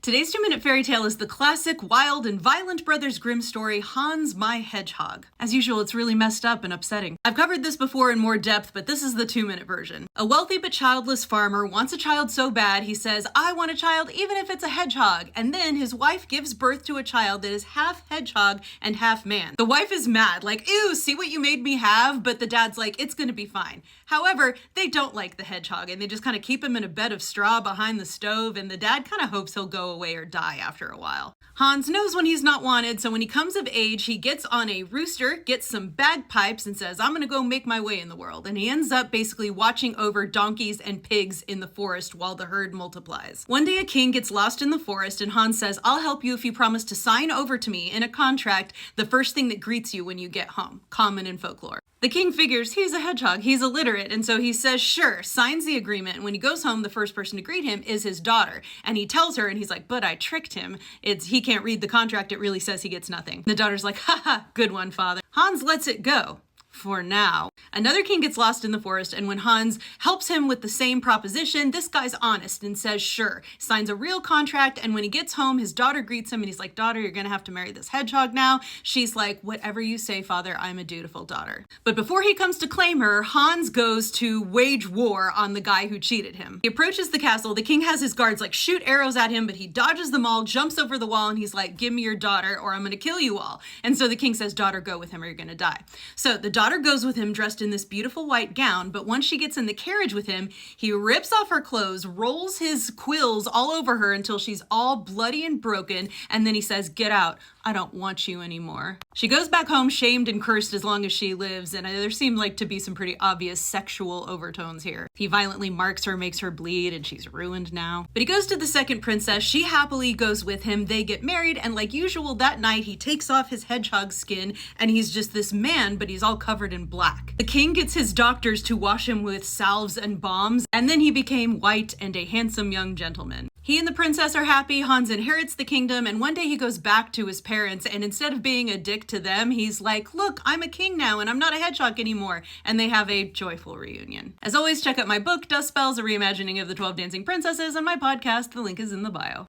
Today's 2-minute fairy tale is the classic wild and violent Brothers Grimm story, Hans My Hedgehog. As usual, it's really messed up and upsetting. I've covered this before in more depth, but this is the 2-minute version. A wealthy but childless farmer wants a child so bad he says, I want a child even if it's a hedgehog. And then his wife gives birth to a child that is half hedgehog and half man. The wife is mad, like, ew, see what you made me have? But the dad's like, it's gonna be fine. However, they don't like the hedgehog and they just kind of keep him in a bed of straw behind the stove, and the dad kind of hopes he'll go away or die after a while. Hans knows when he's not wanted, so when he comes of age, he gets on a rooster, gets some bagpipes, and says, I'm gonna go make my way in the world. And he ends up basically watching over donkeys and pigs in the forest while the herd multiplies. One day a king gets lost in the forest and Hans says, I'll help you if you promise to sign over to me in a contract the first thing that greets you when you get home. Common in folklore. The king figures he's a hedgehog, he's illiterate, and so he says sure, signs the agreement, and when he goes home, the first person to greet him is his daughter. And he tells her, and he's like, but I tricked him. He can't read the contract, it really says he gets nothing. The daughter's like, haha, good one, father. Hans lets it go. For now. Another king gets lost in the forest, and when Hans helps him with the same proposition, this guy's honest and says sure, signs a real contract, and when he gets home, his daughter greets him and he's like, daughter, you're gonna have to marry this hedgehog now. She's like, whatever you say, father, I'm a dutiful daughter. But before he comes to claim her, Hans goes to wage war on the guy who cheated him. He approaches the castle, the king has his guards like shoot arrows at him, but he dodges them all, jumps over the wall, and he's like, give me your daughter or I'm gonna kill you all. And so the king says, daughter, go with him or you're gonna die. So the daughter goes with him dressed in this beautiful white gown, but once she gets in the carriage with him, he rips off her clothes, rolls his quills all over her until she's all bloody and broken, and then he says, get out, I don't want you anymore. She goes back home shamed and cursed as long as she lives, and there seem like to be some pretty obvious sexual overtones here. He violently marks her, makes her bleed, and she's ruined now. But he goes to the second princess, she happily goes with him, they get married, and like usual that night he takes off his hedgehog skin and he's just this man, but he's all covered in black. The king gets his doctors to wash him with salves and balms, and then he became white and a handsome young gentleman. He and the princess are happy, Hans inherits the kingdom, and one day he goes back to his parents, and instead of being a dick to them, he's like, look, I'm a king now, and I'm not a hedgehog anymore, and they have a joyful reunion. As always, check out my book, Dust Spells, a reimagining of the 12 Dancing Princesses, and my podcast, the link is in the bio.